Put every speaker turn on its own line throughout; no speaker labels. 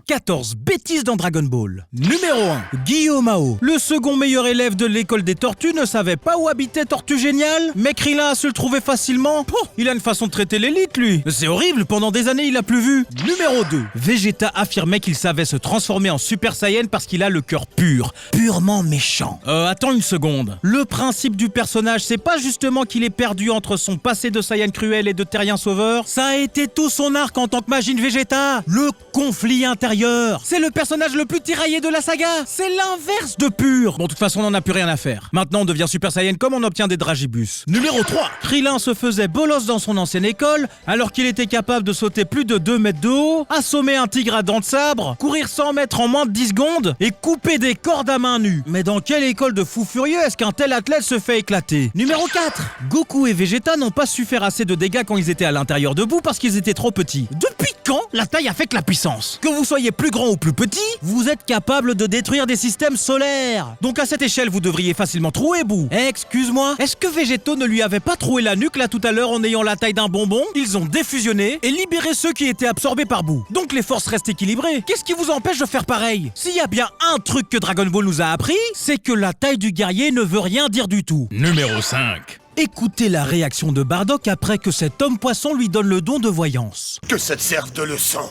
14 bêtises dans Dragon Ball. Numéro 1. Guillaume Mao. Le second meilleur élève de l'école des tortues ne savait pas où habitait Tortue Géniale, mais Krillin a su le trouver facilement. Il a une façon de traiter l'élite, lui. C'est horrible, pendant des années, il a plus vu. Numéro 2. Vegeta affirmait qu'il savait se transformer en Super Saiyan parce qu'il a le cœur pur. Purement méchant. Attends une seconde. Le principe du personnage, c'est pas justement qu'il est perdu entre son passé de Saiyan cruel et de terrien sauveur. Ça a été tout son arc en tant que Majin Vegeta. Le conflit intérieur. C'est le personnage le plus tiraillé de la saga. C'est l'inverse de pur. Bon, de toute façon, on n'en a plus rien à faire. Maintenant, on devient Super Saiyan comme on obtient des dragibus. Numéro 3. Krillin se faisait bolos dans son ancienne école, alors qu'il était capable de sauter plus de 2 mètres de haut, assommer un tigre à dents de sabre, courir 100 mètres en moins de 10 secondes et couper des cordes à main nue. Mais dans quelle école de fous furieux est-ce qu'un tel athlète se fait éclater? Numéro 4. Goku et Vegeta n'ont pas su faire assez de dégâts quand ils étaient à l'intérieur de boue parce qu'ils étaient trop petits. Depuis quand la taille affecte la puissance? Que vous soyez plus grand ou plus petit, vous êtes capable de détruire des systèmes solaires. Donc à cette échelle, vous devriez facilement trouer Boo. Excuse-moi, est-ce que Végéto ne lui avait pas troué la nuque là tout à l'heure en ayant la taille d'un bonbon? Ils ont défusionné et libéré ceux qui étaient absorbés par Boo. Donc les forces restent équilibrées. Qu'est-ce qui vous empêche de faire pareil? S'il y a bien un truc que Dragon Ball nous a appris, c'est que la taille du guerrier ne veut rien dire du tout.
Numéro 5.
Écoutez la réaction de Bardock après que cet homme-poisson lui donne le don de voyance.
Que ça te serve de leçon.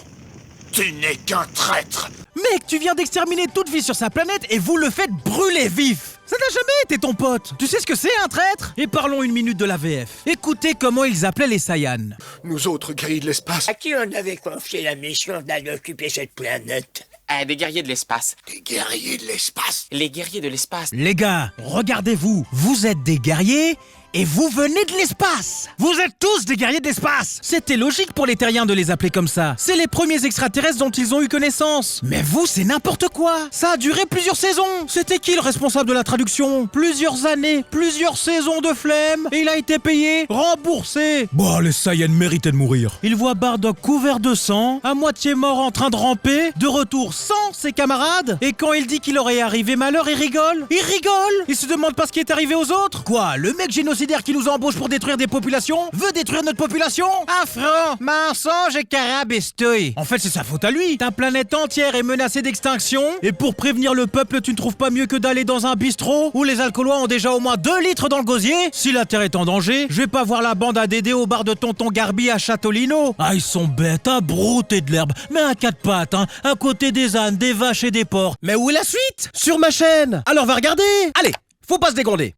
Tu n'es qu'un traître.
Mec, tu viens d'exterminer toute vie sur sa planète et vous le faites brûler vif. Ça n'a jamais été ton pote. Tu sais ce que c'est un traître? Et parlons une minute de la VF. Écoutez comment ils appelaient les Saiyans.
Nous autres grilles de l'espace.
À qui on avait confié la mission d'aller occuper cette planète?
Des guerriers de l'espace.
Des guerriers de l'espace.
Les guerriers de l'espace.
Les gars, regardez-vous. Vous êtes des guerriers et vous venez de l'espace. Vous êtes tous des guerriers de l'espace. C'était logique pour les terriens de les appeler comme ça. C'est les premiers extraterrestres dont ils ont eu connaissance. Mais vous, c'est n'importe quoi. Ça a duré plusieurs saisons. C'était qui le responsable de la traduction? Plusieurs années, plusieurs saisons de flemme. Et il a été payé, remboursé.
Bah, les Saiyans méritaient de mourir.
Il voit Bardock couvert de sang, à moitié mort en train de ramper, de retour sans ses camarades. Et quand il dit qu'il aurait arrivé malheur, il rigole. Il rigole. Il se demande pas ce qui est arrivé aux autres. Quoi, le mec génocidaire qui nous embauche pour détruire des populations veut détruire notre population? Affront, mensonge et carabistouille. En fait, c'est sa faute à lui. Ta planète entière est menacée d'extinction. Et pour prévenir le peuple, tu ne trouves pas mieux que d'aller dans un bistrot où les alcoolois ont déjà au moins 2 litres dans le gosier? Si la Terre est en danger, je vais pas voir la bande à Dédé au bar de Tonton Garbi à Châteaulino. Ah, ils sont bêtes à brouter de l'herbe, mais à 4 pattes, hein, à côté des ânes, des vaches et des porcs. Mais où est la suite? Sur ma chaîne. Alors va regarder. Allez, faut pas se dégonder.